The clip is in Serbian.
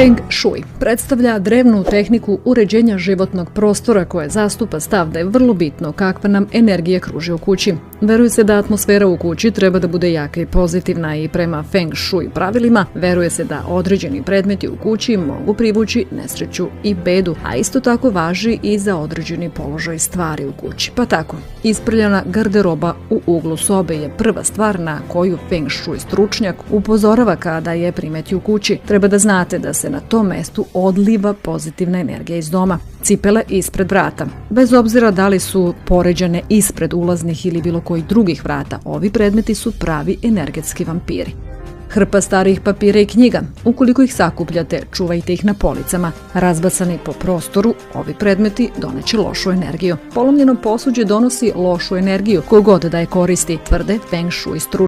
Feng Shui predstavlja drevnu tehniku uređenja životnog prostora koja zastupa stav da je vrlo bitno kakva nam energija kruži u kući. Veruje se da atmosfera u kući treba da bude jaka i pozitivna i prema Feng Shui pravilima veruje se da određeni predmeti u kući mogu privući nesreću i bedu, a isto tako važi i za određeni položaj stvari u kući. Pa tako, isprljana garderoba u uglu sobe je prva stvar na koju Feng Shui stručnjak upozorava kada je primeti u kući. Treba da znate da se na tom mestu odliva pozitivna energija iz doma. Cipele ispred vrata. Bez obzira da li su poređane ispred ulaznih ili bilo kojih drugih vrata, ovi predmeti su pravi energetski vampiri. Hrpa starih papira i knjiga. Ukoliko ih sakupljate, čuvajte ih na policama. Razbacani po prostoru, ovi predmeti doneće lošu energiju. Polomljeno posuđe donosi lošu energiju, kogod da je koristi, tvrde Feng Shui stručnjaci.